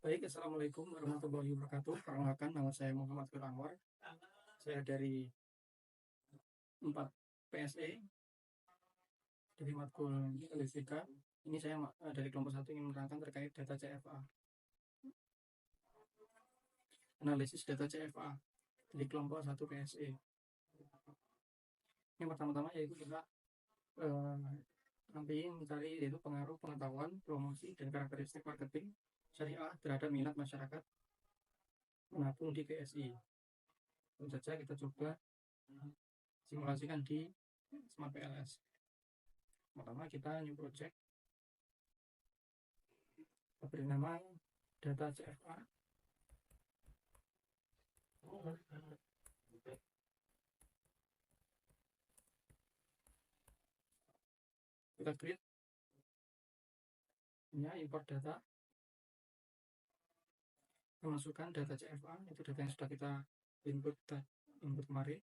Baik, Assalamualaikum warahmatullahi wabarakatuh. Perkenalkan, nama saya Muhammad Fir Anwar. Saya dari 4 PSE, dari matkul Listrika. Ini saya dari kelompok 1 ingin menerangkan terkait data CFA. Analisis data CFA dari kelompok 1 PSE. Yang pertama-tama yaitu kita nanti mencari yaitu pengaruh pengetahuan, promosi, dan karakteristik marketing syariah terhadap minat masyarakat menabung di PSI. Tentu saja kita coba simulasikan di Smart PLS. Pertama kita new project, beri nama data CFA. Kita create, import data, memasukkan data CFA, itu data yang sudah kita input kemarin.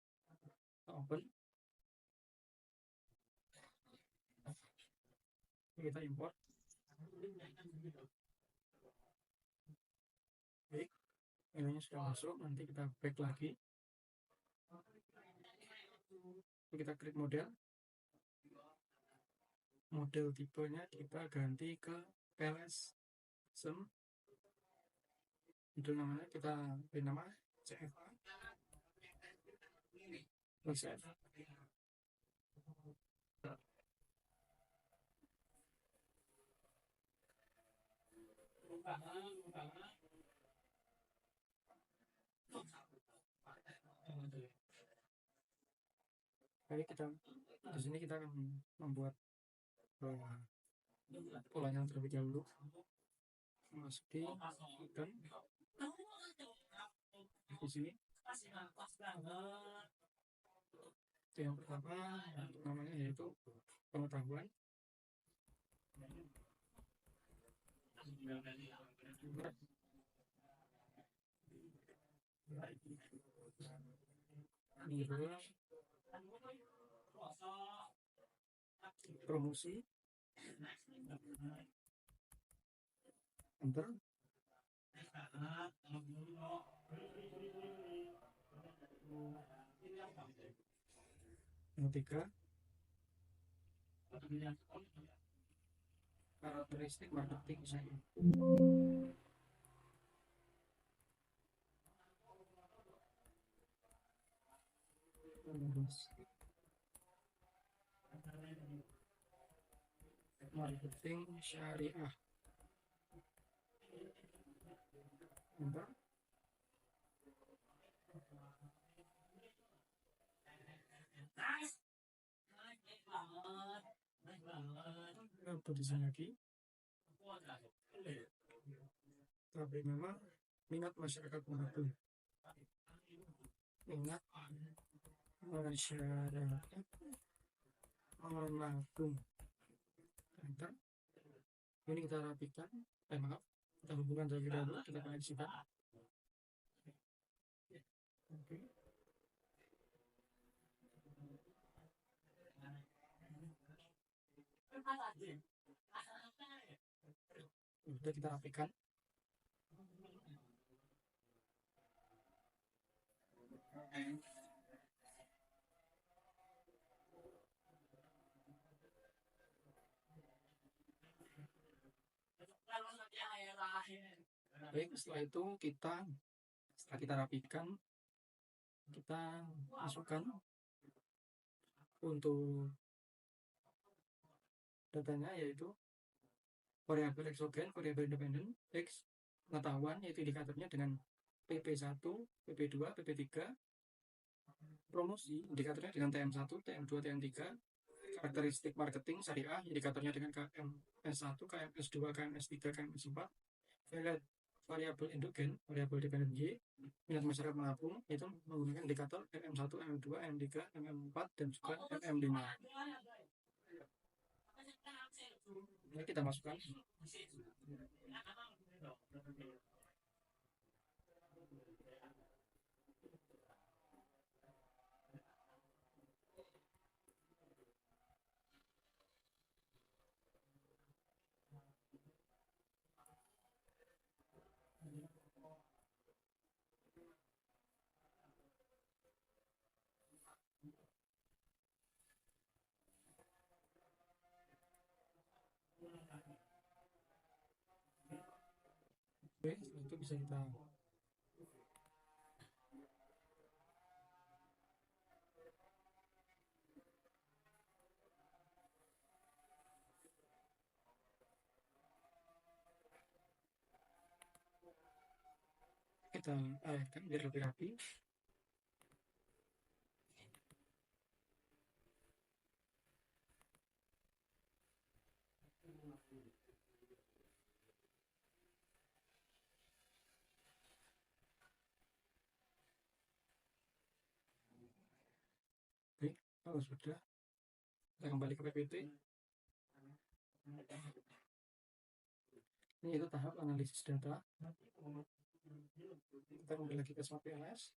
Kita open, kita import. Baik, ini sudah masuk. Nanti kita back lagi, kita create model tipenya kita ganti ke PLS SEM. Itu namanya kita beri nama CFA. Save. Baik, kita di sini kita akan membuat polanya terlebih dahulu. Masuki dan di sini yang pertama namanya yaitu pengetahuan. Promosi, enter. Yang ketiga, karakteristik marketing saya. Marketing syariah. Enter. Tulisan lagi. Tapi memang minat masyarakat menabung. Minat masyarakat menabung. Enter. Ini kita rapikan. Maaf, kita hubungkan terlebih dahulu. Kita koneksikan. Oke. Sudah kita rapikan. Baik, setelah itu setelah kita rapikan, kita masukkan untuk datanya yaitu variabel eksogen, variabel independen, X, pengetahuan yaitu indikatornya dengan PP1, PP2, PP3, promosi indikatornya dengan TM1, TM2, TM3, karakteristik marketing syariah indikatornya dengan KMS1, KMS2, KMS3, KMS4, variabel endogen, variabel dependen Y, minat masyarakat menabung itu menggunakan indikator MM1, MM2, MM3, MM4 dan juga MM5. Ini kita masukkan. Oke, setelah itu bisa kita alihkan biar lebih rapi. Oke, kalau sudah, kita kembali ke PPT. Ini itu tahap analisis data. Kita kembali lagi ke Smart PLS.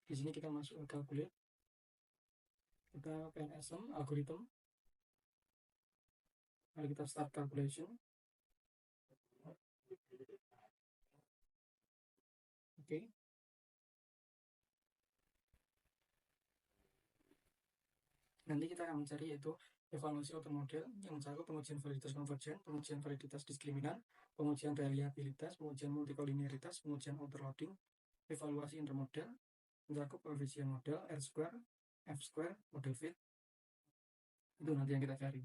Di sini kita masuk ke calculate. Kita PNSM, algorithm. Mari kita start calculation. Oke. Nanti kita akan mencari yaitu evaluasi outer model yang mencakup pengujian validitas konvergen, pengujian validitas diskriminan, pengujian reliabilitas, pengujian multikolinearitas, pengujian overloading, evaluasi intermodel, mencakup koefisien model, R square, F square, model fit. Itu nanti yang kita cari.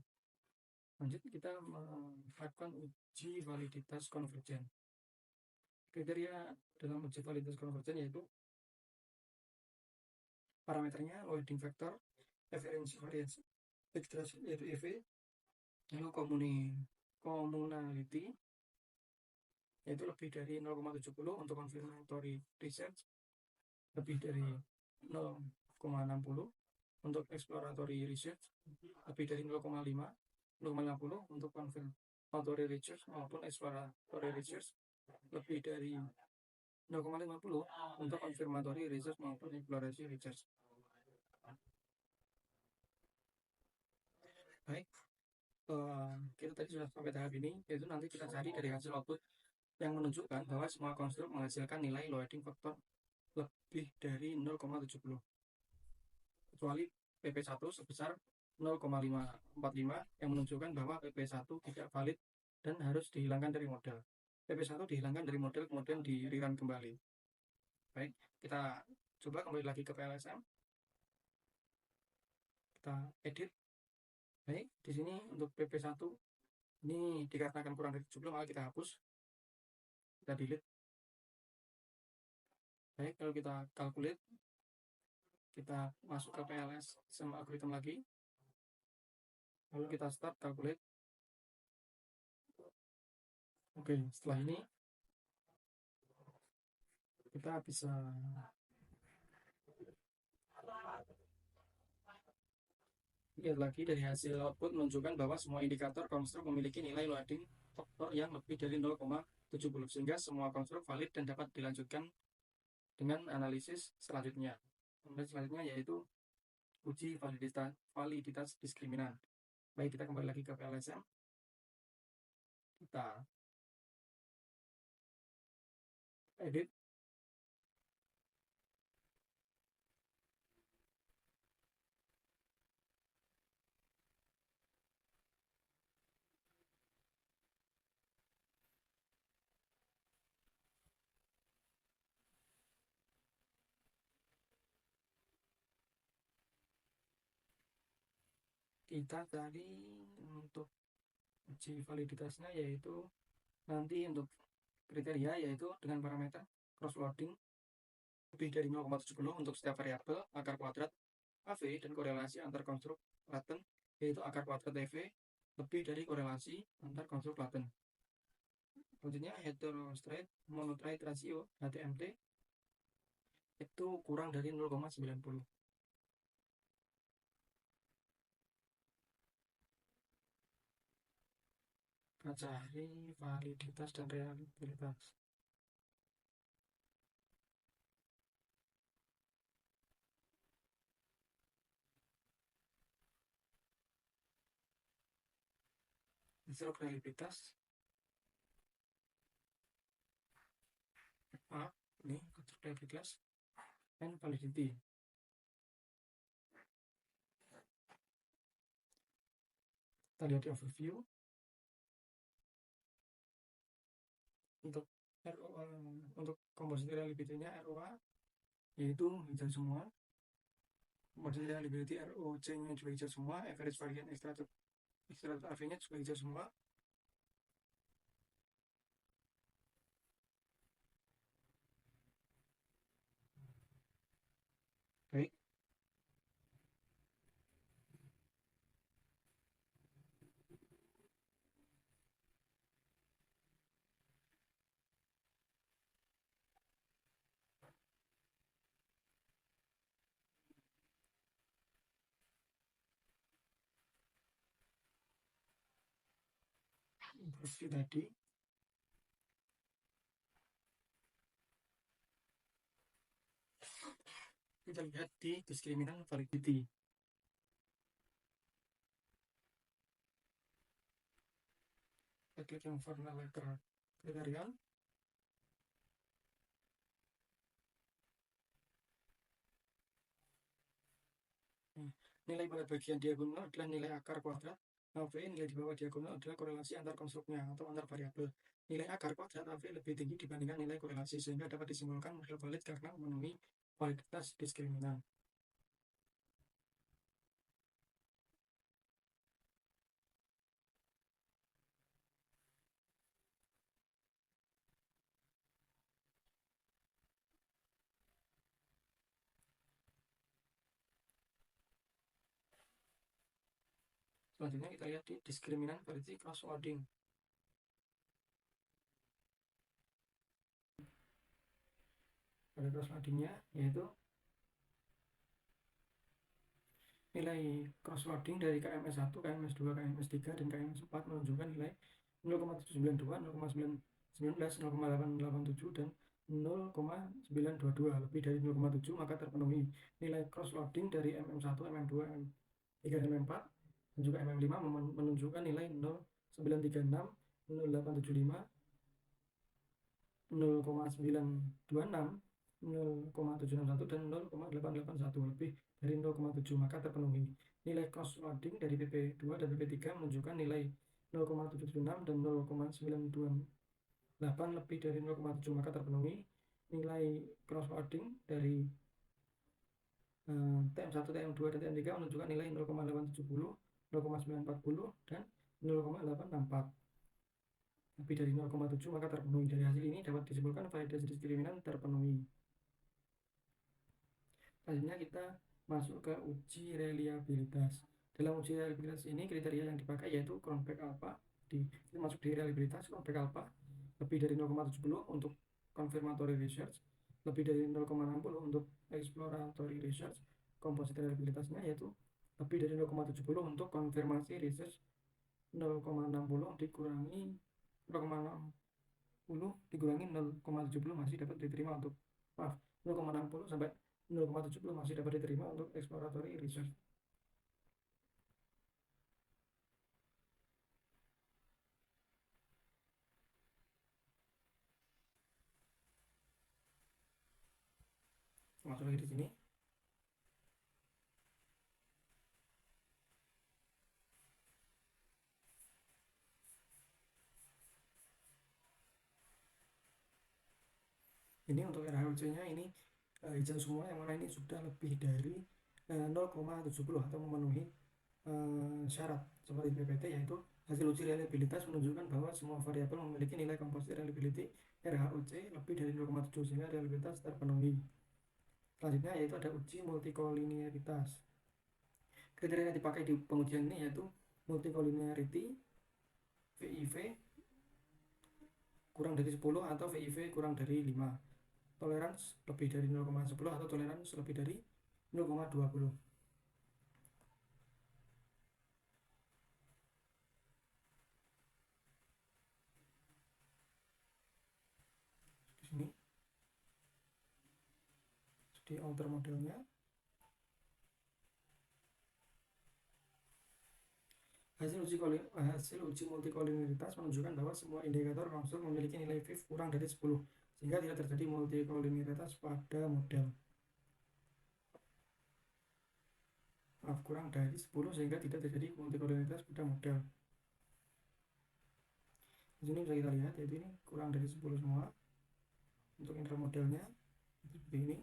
Lanjut kita melakukan uji validitas konvergen. Kriteria dalam uji validitas konvergen yaitu parameternya loading factor, efficiency variance, extraction yaitu EV, lalu communality yaitu lebih dari 0,70 untuk confirmatory research, lebih dari 0,60 untuk exploratory research, lebih dari 0,50 untuk confirmatory research maupun exploratory research, lebih dari 0,50 untuk confirmatory research maupun exploratory research. Baik, kita tadi sudah sampai tahap ini, yaitu nanti kita cari dari hasil output yang menunjukkan bahwa semua konstruk menghasilkan nilai loading factor lebih dari 0,70 kecuali PP1 sebesar 0,545 yang menunjukkan bahwa PP1 tidak valid dan harus dihilangkan dari model. PP1 dihilangkan dari model kemudian di rerun kembali. Baik, kita coba kembali lagi ke PLSM. Kita edit. Baik, di sini untuk PP1 ini dikarenakan kurang dari 70 maka kita hapus. Kita delete. Baik, kalau kita calculate, kita masuk ke PLS sama algorithm lagi. Lalu kita start calculate. Oke, setelah ini kita bisa lihat lagi dari hasil output menunjukkan bahwa semua indikator konstruk memiliki nilai loading faktor yang lebih dari 0,70 sehingga semua konstruk valid dan dapat dilanjutkan dengan analisis selanjutnya. Analisis selanjutnya yaitu uji validitas diskriminan. Baik, kita kembali lagi ke PLSM. Kita edit. Kita cari untuk uji validitasnya yaitu nanti untuk kriteria yaitu dengan parameter cross loading lebih dari 0,70 untuk setiap variabel, akar kuadrat AV dan korelasi antar konstruk laten yaitu akar kuadrat EV lebih dari korelasi antar konstruk laten. Selanjutnya heterostrate monotride rasio HTMT itu kurang dari 0,90. Kita cari validitas dan reliabilitas. Konstruk reliabilitas ini konstruk reliabilitas and validity. Kita lihat di overview. Untuk untuk composite reliability-nya ROA yaitu hijau semua, composite reliability ROC-nya juga hijau semua, average variance extracted AV-nya juga hijau semua. Baik. Seperti tadi, kita lihat di discriminant validity. Kita klik yang formula letter kriterion. Nilai pada bagian diagonal adalah nilai akar kuadrat AV, nilai di bawah diagonal adalah korelasi antar konstruknya atau antar variabel. Nilai akar kuadrat AV lebih tinggi dibandingkan nilai korelasi, sehingga dapat disimpulkan model valid karena memenuhi validitas diskriminan. Selanjutnya kita lihat di diskriminan validity crosswording. Pada crosswordingnya yaitu nilai crosswording dari KMS1, KMS2, KMS3, dan KMS4 menunjukkan nilai 0,792, 0,919, 0,887, dan 0,922. Lebih dari 0,7 maka terpenuhi. Nilai crossloading dari MM1, MM2, MM3, MM4, dan juga MM5 menunjukkan nilai 0,936, 0,875, 0,926, 0,761, dan 0,881. Lebih dari 0,7 maka terpenuhi. Nilai crossloading dari PP2 dan PP3 menunjukkan nilai 0,776 dan 0,928. Lebih dari 0,7 maka terpenuhi. Nilai crossloading dari TM1, TM2, dan TM3 menunjukkan nilai 0,870, 0,940, dan 0,864. Lebih dari 0,7 maka terpenuhi. Dari hasil ini dapat disimpulkan validasi diskriminan terpenuhi. Selanjutnya kita masuk ke uji reliabilitas. Dalam uji reliabilitas ini kriteria yang dipakai yaitu Cronbach alpha. Kita masuk di reliabilitas Cronbach alpha lebih dari 0,70 untuk confirmatory research, lebih dari 0,60 untuk exploratory research. Composite reliabilitasnya yaitu lebih dari 0,70 untuk konfirmasi research, 0,60 dikurangi 0,60 dikurangi 0,70 masih dapat diterima untuk 0,60 sampai 0,70 masih dapat diterima untuk exploratory research. Masuk lagi di sini. Ini untuk RHOC-nya ini hijau semua, yang mana ini sudah lebih dari 0,70 atau memenuhi syarat seperti PPT, yaitu hasil uji reliabilitas menunjukkan bahwa semua variabel memiliki nilai composite reliability RHOC lebih dari 0,7 sehingga reliabilitas terpenuhi. Selanjutnya yaitu ada uji multikolinearitas. Kriteria yang dipakai di pengujian ini yaitu multikolinearity, VIV kurang dari 10 atau VIV kurang dari 5, tolerance lebih dari 0,10 atau tolerance lebih dari 0,20. Di sini di alter modelnya. Hasil uji multikolinearitas menunjukkan bahwa semua indikator konstruk memiliki nilai VIV kurang dari 10 sehingga tidak terjadi multikolinearitas pada model. Kurang dari 10 sehingga tidak terjadi multikolinearitas pada model. Di sini bisa kita lihat yaitu ini kurang dari 10 semua. Untuk inner modelnya seperti ini,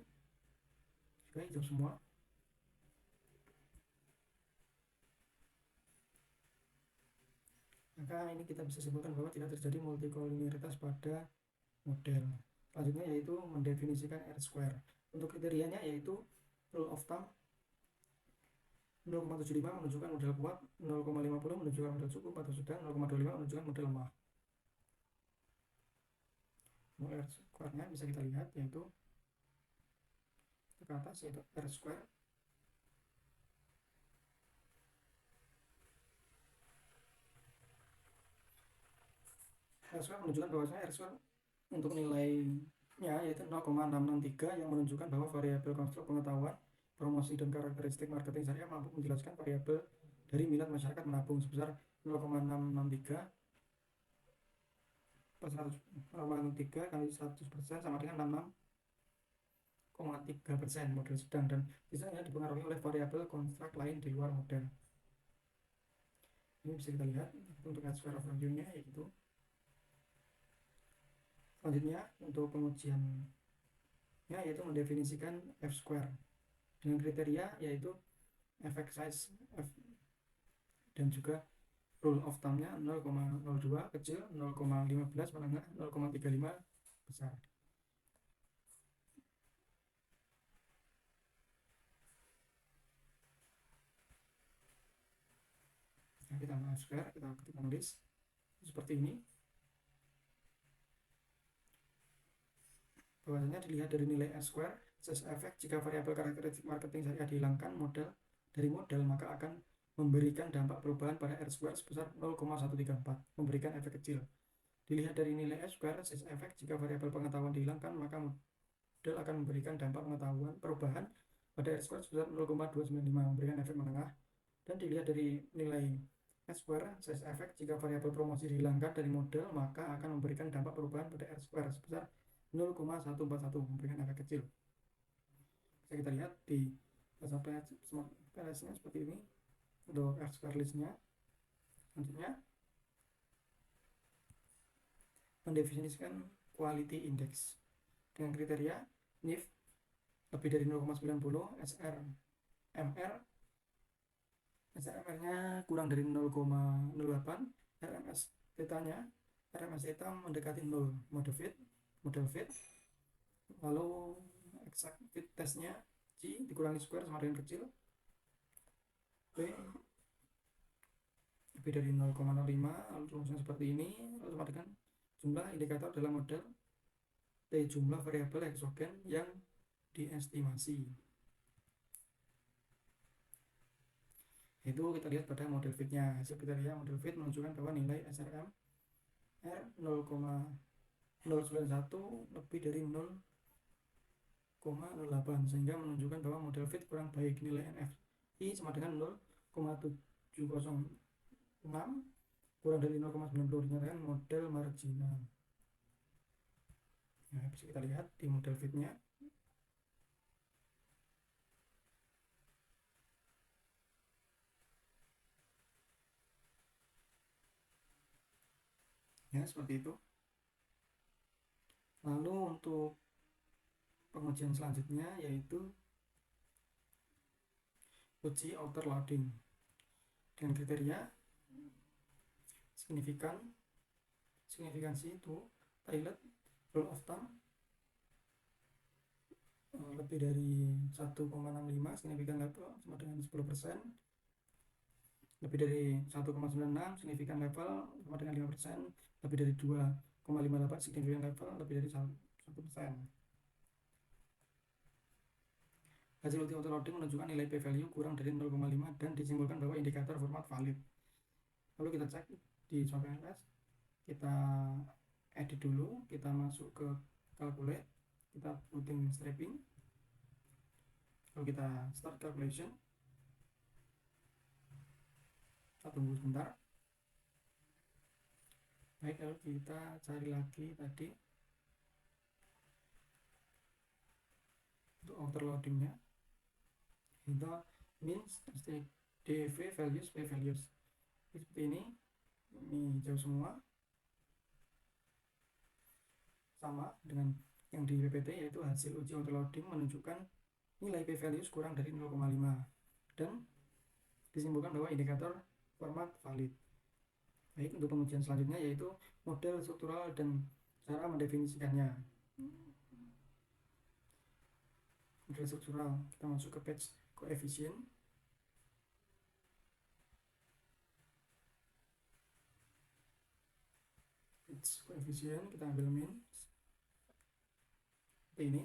juga hijau semua. Maka ini kita bisa simpulkan bahwa tidak terjadi multikolinialitas pada model. Selanjutnya yaitu mendefinisikan R-square. Untuk kriterianya yaitu rule of thumb 0,75 menunjukkan model kuat, 0,50 menunjukkan model cukup atau sedang, 0,25 menunjukkan model lemah. R-square-nya bisa kita lihat yaitu ke atas, yaitu R-square. R-square menunjukkan bahwasanya R-square untuk nilainya yaitu 0,663 yang menunjukkan bahwa variabel konstruk pengetahuan, promosi dan karakteristik marketing syariah mampu menjelaskan variabel dari minat masyarakat menabung sebesar 0,663 per 0,3 kali 100% sama dengan 66,3% model sedang, dan sisanya dipengaruhi oleh variabel konstruk lain di luar model. Ini bisa kita lihat untuk R-square overview-nya yaitu. Selanjutnya untuk pengujiannya yaitu mendefinisikan F-square dengan kriteria yaitu effect size F dan juga rule of thumb-nya 0,02 kecil, 0,15 menengah, 0,35 besar. Nah, kita F-square, kita ketik tulis seperti ini. Bahwasanya dilihat dari nilai R-square, size effect jika variabel karakteristik marketing syariah dihilangkan dari model maka akan memberikan dampak perubahan pada R-square sebesar 0,134, memberikan efek kecil. Dilihat dari nilai R-square, size effect jika variabel pengetahuan dihilangkan maka model akan memberikan dampak pengetahuan perubahan pada R-square sebesar 0,295, memberikan efek menengah. Dan dilihat dari nilai R-square, size effect jika variabel promosi dihilangkan dari model maka akan memberikan dampak perubahan pada R-square sebesar 0,141, memberikan efek kecil. Bisa kita lihat di PLS-nya seperti ini untuk R-square list-nya. Selanjutnya mendefinisikan quality index dengan kriteria NIF lebih dari 0,90, SRMR-nya kurang dari 0,08, RMS theta-nya mendekati 0, model fit, lalu exact fit testnya G dikurangi square sama dengan kecil, P lebih dari 0,05, lalu rumusnya seperti ini, lalu sama dengan jumlah indikator dalam model, T jumlah variabel eksogen yang diestimasi. Itu kita lihat pada model fit-nya. Hasil kriteria model fit menunjukkan bahwa nilai SRM R 0,091 lebih dari 0,08 sehingga menunjukkan bahwa model fit kurang baik. Nilai NFI sama dengan 0,706 kurang dari 0,90, dinyatakan model marginal. Nah, bisa kita lihat di model fit-nya. Ya, seperti itu. Lalu untuk pengujian selanjutnya yaitu uji outer loading dengan kriteria signifikansi itu pilot rule of thumb lebih dari 1,65, signifikan level sama dengan 10%, lebih dari 1,96 signifikan level sama dengan 5%, lebih dari 2,58 signifikan level lebih dari 1%. Hasil uji auto loading menunjukkan nilai p-value kurang dari 0,5 dan disimpulkan bahwa indikator format valid. Lalu kita cek di PLS, kita edit dulu, kita masuk ke calculate, kita putting stripping, lalu kita start calculation. Kita tunggu sebentar. Baik, lalu kita cari lagi tadi untuk outer loadingnya, itu means DV values, P values seperti ini jauh semua sama dengan yang di PPT, yaitu hasil uji autoloading menunjukkan nilai p-values kurang dari 0,5 dan disimpulkan bahwa indikator format valid. Baik, untuk pengujian selanjutnya yaitu model struktural dan cara mendefinisikannya. Model struktural, kita masuk ke page coefficient. Page coefficient, kita ambil min seperti ini.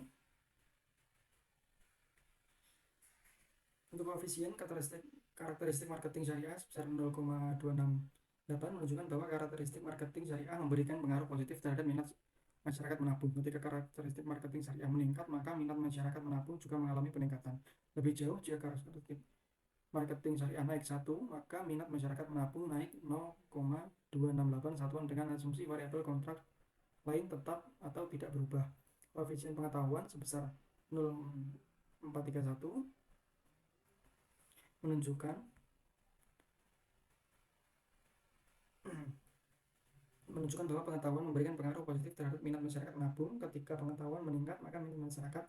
Untuk koefisien karakteristik marketing syariah sebesar 0,268 menunjukkan bahwa karakteristik marketing syariah memberikan pengaruh positif terhadap minat masyarakat menabung. Ketika karakteristik marketing syariah meningkat, maka minat masyarakat menabung juga mengalami peningkatan. Lebih jauh, jika karakteristik marketing syariah naik 1, maka minat masyarakat menabung naik 0,268 satuan dengan asumsi variabel kontrak lain tetap atau tidak berubah. Koefisien pengetahuan sebesar 0,431 menunjukkan bahwa pengetahuan memberikan pengaruh positif terhadap minat masyarakat menabung. Ketika pengetahuan meningkat, maka minat masyarakat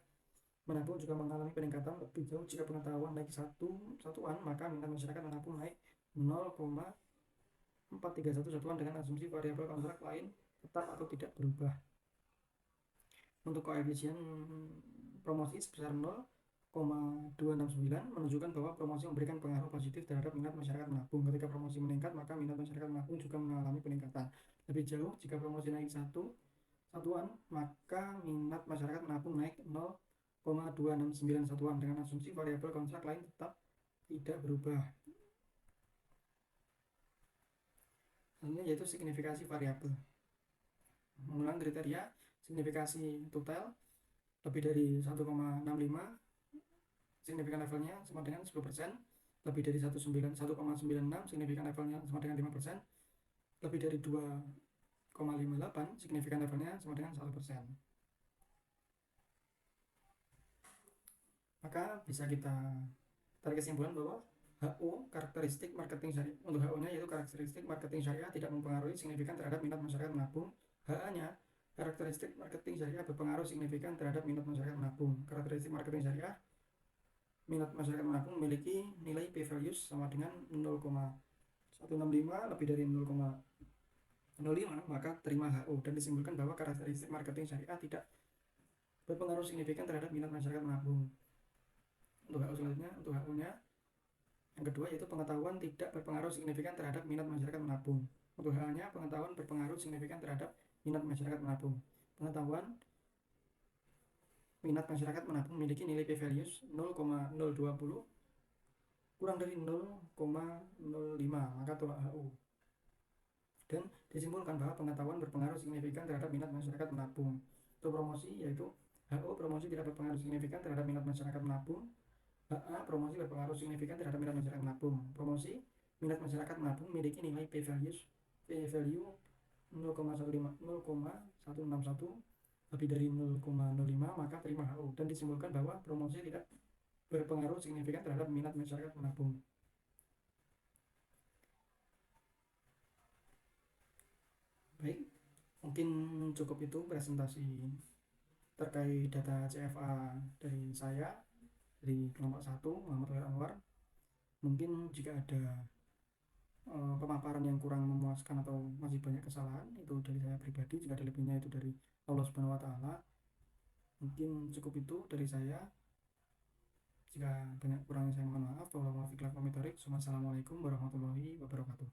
menabung juga mengalami peningkatan. Lebih jauh, jika pengetahuan naik satuan, maka minat masyarakat menabung naik 0,431 satuan dengan asumsi variabel kontrak lain tetap atau tidak berubah. Untuk koefisien promosi sebesar 0,269 menunjukkan bahwa promosi memberikan pengaruh positif terhadap minat masyarakat menabung. Ketika promosi meningkat, maka minat masyarakat menabung juga mengalami peningkatan. Lebih jauh, jika promosi naik satuan, maka minat masyarakat menabung naik 0,269 satuan dengan asumsi variabel kontrak lain tetap tidak berubah. Ini yaitu signifikasi variabel. Mengulang kriteria signifikasi total lebih dari 1,65, signifikan levelnya sama dengan 10%. Lebih dari 1,96, signifikan levelnya sama dengan 5%. Lebih dari 2,58, signifikan levelnya sama dengan 1%. Maka bisa kita tarik kesimpulan bahwa HO, karakteristik marketing syariah, untuk HO-nya yaitu karakteristik marketing syariah tidak mempengaruhi signifikan terhadap minat masyarakat menabung. HA-nya, karakteristik marketing syariah berpengaruh signifikan terhadap minat masyarakat menabung. Karakteristik marketing syariah, minat masyarakat menabung memiliki nilai p-values sama dengan 0,165 lebih dari 0,05, maka terima HO, dan disimpulkan bahwa karakteristik marketing syariah tidak berpengaruh signifikan terhadap minat masyarakat menabung. Untuk HO selanjutnya, untuk HO-nya yang kedua yaitu pengetahuan tidak berpengaruh signifikan terhadap minat masyarakat menabung. Untuk HA-nya, pengetahuan berpengaruh signifikan terhadap minat masyarakat menabung. Pengetahuan minat masyarakat menabung memiliki nilai p-values 0,020 kurang dari 0,05, maka tolak HO. Dan disimpulkan bahwa pengetahuan berpengaruh signifikan terhadap minat masyarakat menabung. Untuk promosi yaitu HO, promosi tidak berpengaruh signifikan terhadap minat masyarakat menabung. HA, promosi berpengaruh signifikan terhadap minat masyarakat menabung. Promosi minat masyarakat menabung memiliki nilai p-value 0,161 lebih dari 0,05, maka terima HO, dan disimpulkan bahwa promosi tidak berpengaruh signifikan terhadap minat masyarakat menabung. Baik, mungkin cukup itu presentasi terkait data CFA dari saya, dari kelompok 1 Muhammad Anwar. Mungkin jika ada pemaparan yang kurang memuaskan atau masih banyak kesalahan, itu dari saya pribadi. Jika ada lebihnya, itu dari Allah Subhanahu wa Ta'ala. Mungkin cukup itu dari saya. Jika banyak kurangnya, saya mohon maaf. Wassalamualaikum warahmatullahi wabarakatuh.